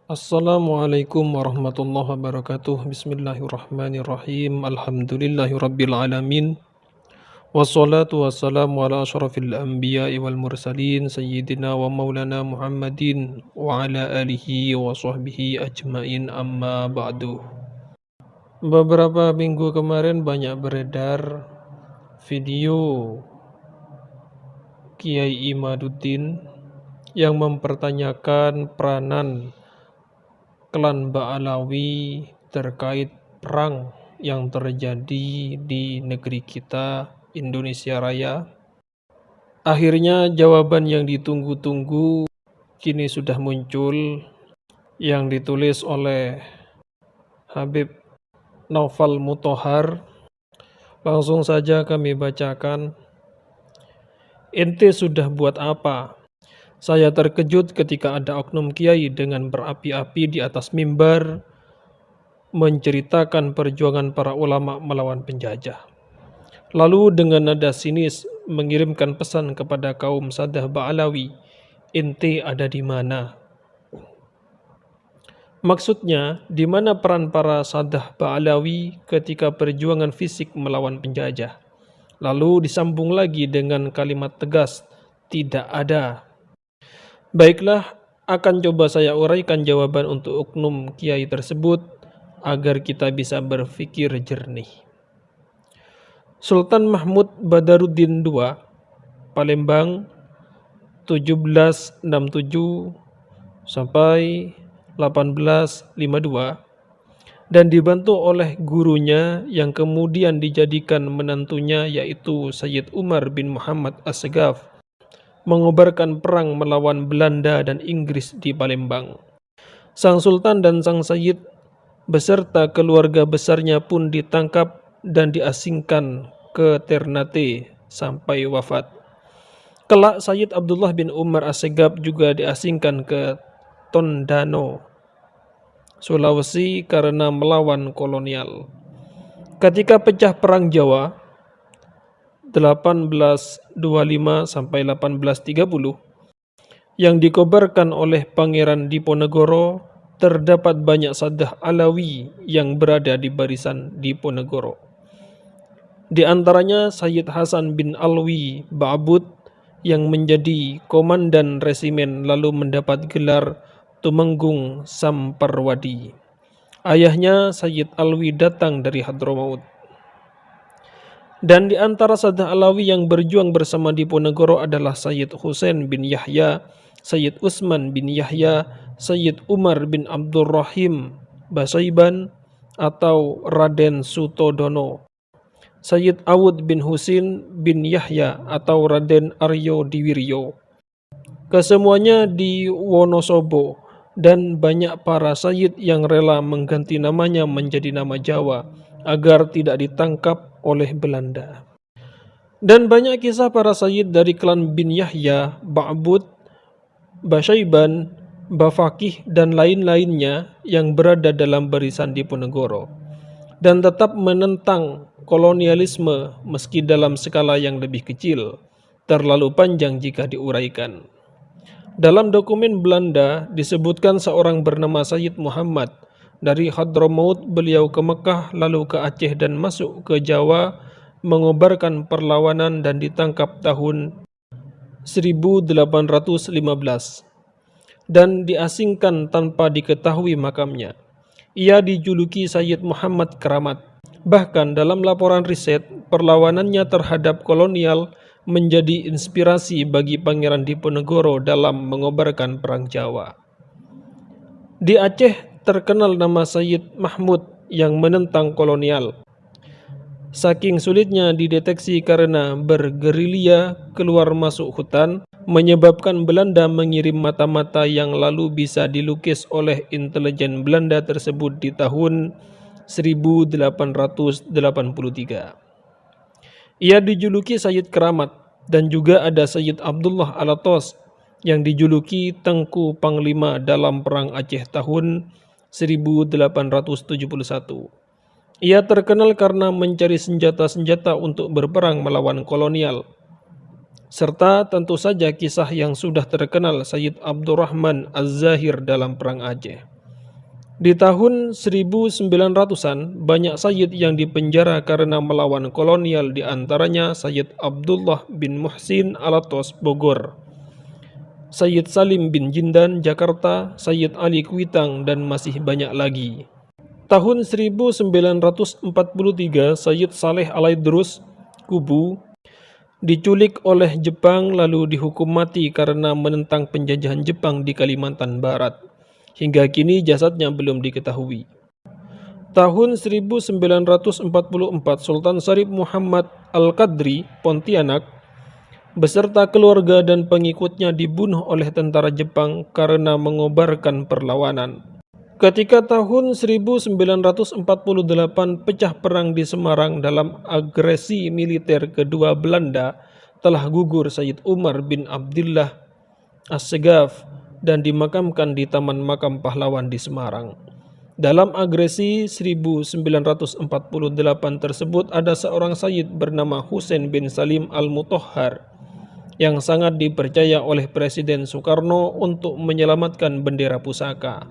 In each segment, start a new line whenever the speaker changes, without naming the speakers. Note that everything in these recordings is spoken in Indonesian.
Assalamualaikum warahmatullahi wabarakatuh. Bismillahirrahmanirrahim. Alhamdulillahirabbil alamin. Wassalatu wassalamu ala asyrafil anbiya'i wal mursalin sayyidina wa maulana Muhammadin wa ala alihi wa sahbihi ajmain, amma ba'du. Beberapa minggu kemarin banyak beredar video Kiai Imaduddin yang mempertanyakan peranan klan Ba'alawi terkait perang yang terjadi di negeri kita, Indonesia Raya. Akhirnya jawaban yang ditunggu-tunggu kini sudah muncul, yang ditulis oleh Habib Naufal Mutahhar. Langsung saja kami bacakan. Ente sudah buat apa? Saya terkejut ketika ada oknum kiai dengan berapi-api di atas mimbar menceritakan perjuangan para ulama melawan penjajah. Lalu dengan nada sinis mengirimkan pesan kepada kaum Sadah Ba'alawi, ente ada di mana? Maksudnya, di mana peran para Sadah Ba'alawi ketika perjuangan fisik melawan penjajah? Lalu disambung lagi dengan kalimat tegas, tidak ada. Baiklah, akan coba saya uraikan jawaban untuk oknum kiai tersebut agar kita bisa berpikir jernih. Sultan Mahmud Badaruddin II, Palembang, 1767 sampai 1852, dan dibantu oleh gurunya yang kemudian dijadikan menantunya, yaitu Sayyid Umar bin Muhammad As-Segaf, mengobarkan perang melawan Belanda dan Inggris di Palembang. Sang Sultan dan Sang Sayyid beserta keluarga besarnya pun ditangkap dan diasingkan ke Ternate sampai wafat. Kelak Sayyid Abdullah bin Umar As-Segaf juga diasingkan ke Tondano, Sulawesi karena melawan kolonial. Ketika pecah Perang Jawa 1825 sampai 1830 yang dikobarkan oleh Pangeran Diponegoro, terdapat banyak Sadah Alawi yang berada di barisan Diponegoro. Di antaranya Sayyid Hasan bin Alwi Ba'bud yang menjadi komandan resimen lalu mendapat gelar Tumenggung Samparwadi. Ayahnya Sayyid Alwi datang dari Hadramaut. Dan di antara Sadah Alawi yang berjuang bersama Diponegoro adalah Sayyid Husain bin Yahya, Sayyid Utsman bin Yahya, Sayyid Umar bin Abdurrahim Basaiban atau Raden Sutodono, Sayyid Awud bin Husin bin Yahya atau Raden Aryo Diwiryo. Kesemuanya di Wonosobo, dan banyak para sayyid yang rela mengganti namanya menjadi nama Jawa agar tidak ditangkap oleh Belanda. Dan banyak kisah para sayyid dari klan bin Yahya, Ba'bud, Basaiban, Bafakih dan lain-lainnya yang berada dalam barisan Diponegoro dan tetap menentang kolonialisme meski dalam skala yang lebih kecil, terlalu panjang jika diuraikan. Dalam dokumen Belanda disebutkan seorang bernama Sayyid Muhammad. Dari Hadramaut beliau ke Mekah lalu ke Aceh dan masuk ke Jawa mengobarkan perlawanan dan ditangkap tahun 1815 dan diasingkan tanpa diketahui makamnya. Ia dijuluki Sayyid Muhammad Keramat. Bahkan dalam laporan riset, perlawanannya terhadap kolonial menjadi inspirasi bagi Pangeran Diponegoro dalam mengobarkan Perang Jawa. Di Aceh terkenal nama Sayyid Mahmud yang menentang kolonial. Saking sulitnya dideteksi karena bergerilya keluar masuk hutan, menyebabkan Belanda mengirim mata-mata yang lalu bisa dilukis oleh intelijen Belanda tersebut di tahun 1883. Ia dijuluki Sayyid Keramat, dan juga ada Sayyid Abdullah Alatos yang dijuluki Tengku Panglima dalam Perang Aceh tahun 1871. Ia terkenal karena mencari senjata-senjata untuk berperang melawan kolonial. Serta tentu saja kisah yang sudah terkenal Sayyid Abdurrahman Az-Zahir dalam Perang Aceh. Di tahun 1900-an, banyak Sayyid yang dipenjara karena melawan kolonial, di antaranya Sayyid Abdullah bin Muhsin Alatos, Bogor, Sayyid Salim bin Jindan, Jakarta, Sayyid Ali Kuitang, dan masih banyak lagi. Tahun 1943, Sayyid Saleh Alaidrus, Kubu, diculik oleh Jepang lalu dihukum mati karena menentang penjajahan Jepang di Kalimantan Barat. Hingga kini jasadnya belum diketahui. Tahun 1944, Sultan Syarif Muhammad Al-Qadri, Pontianak, beserta keluarga dan pengikutnya dibunuh oleh tentara Jepang karena mengobarkan perlawanan. Ketika tahun 1948 pecah perang di Semarang dalam agresi militer kedua Belanda, telah gugur Sayyid Umar bin Abdillah As-Segaf dan dimakamkan di Taman Makam Pahlawan di Semarang. Dalam agresi 1948 tersebut ada seorang Sayyid bernama Husain bin Salim Al-Mutahhar yang sangat dipercaya oleh Presiden Soekarno untuk menyelamatkan bendera pusaka.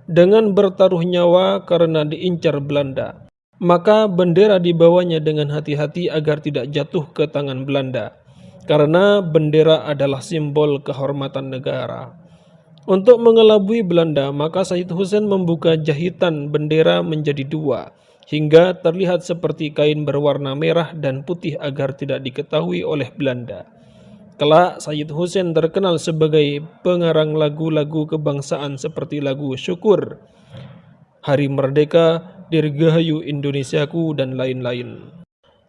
Dengan bertaruh nyawa karena diincar Belanda, maka bendera dibawanya dengan hati-hati agar tidak jatuh ke tangan Belanda, karena bendera adalah simbol kehormatan negara. Untuk mengelabui Belanda, maka Sayyid Husain membuka jahitan bendera menjadi dua, hingga terlihat seperti kain berwarna merah dan putih agar tidak diketahui oleh Belanda. Kelak, Sayyid Husain terkenal sebagai pengarang lagu-lagu kebangsaan seperti lagu Syukur, Hari Merdeka, Dirgahayu Indonesiaku, dan lain-lain.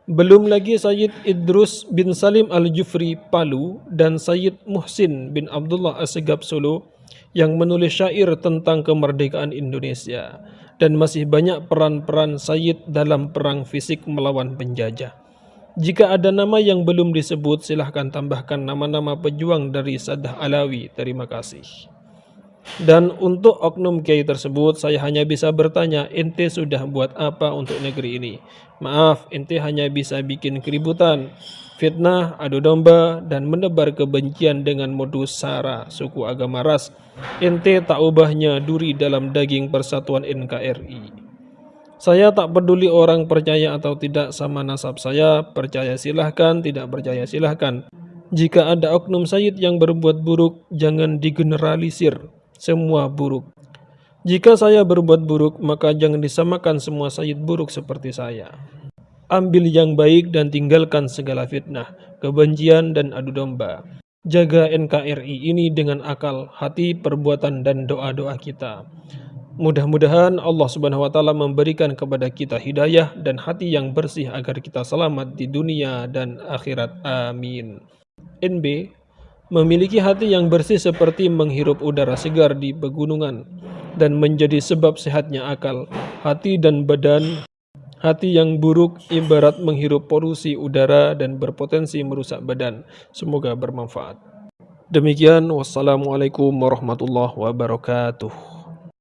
Belum lagi Sayyid Idrus bin Salim Al-Jufri, Palu, dan Sayyid Muhsin bin Abdullah As-Segaf, Solo, yang menulis syair tentang kemerdekaan Indonesia. Dan masih banyak peran-peran Sayyid dalam perang fisik melawan penjajah. Jika ada nama yang belum disebut, silahkan tambahkan nama-nama pejuang dari Saddah Alawi. Terima kasih. Dan untuk oknum kiai tersebut, saya hanya bisa bertanya, ente sudah buat apa untuk negeri ini? Maaf, ente hanya bisa bikin keributan, fitnah, adu domba, dan menebar kebencian dengan modus sara, suku, agama, ras. Ente tak ubahnya duri dalam daging persatuan NKRI. Saya tak peduli orang percaya atau tidak sama nasab saya, percaya silahkan, tidak percaya silahkan. Jika ada oknum Sayyid yang berbuat buruk, jangan digeneralisir, semua buruk. Jika saya berbuat buruk, maka jangan disamakan semua Sayyid buruk seperti saya. Ambil yang baik dan tinggalkan segala fitnah, kebencian, dan adu domba. Jaga NKRI ini dengan akal, hati, perbuatan, dan doa-doa kita. Mudah-mudahan Allah Subhanahu wa taala memberikan kepada kita hidayah dan hati yang bersih agar kita selamat di dunia dan akhirat. Amin. NB, memiliki hati yang bersih seperti menghirup udara segar di pegunungan dan menjadi sebab sehatnya akal, hati dan badan. Hati yang buruk ibarat menghirup polusi udara dan berpotensi merusak badan. Semoga bermanfaat. Demikian, wassalamualaikum warahmatullahi wabarakatuh.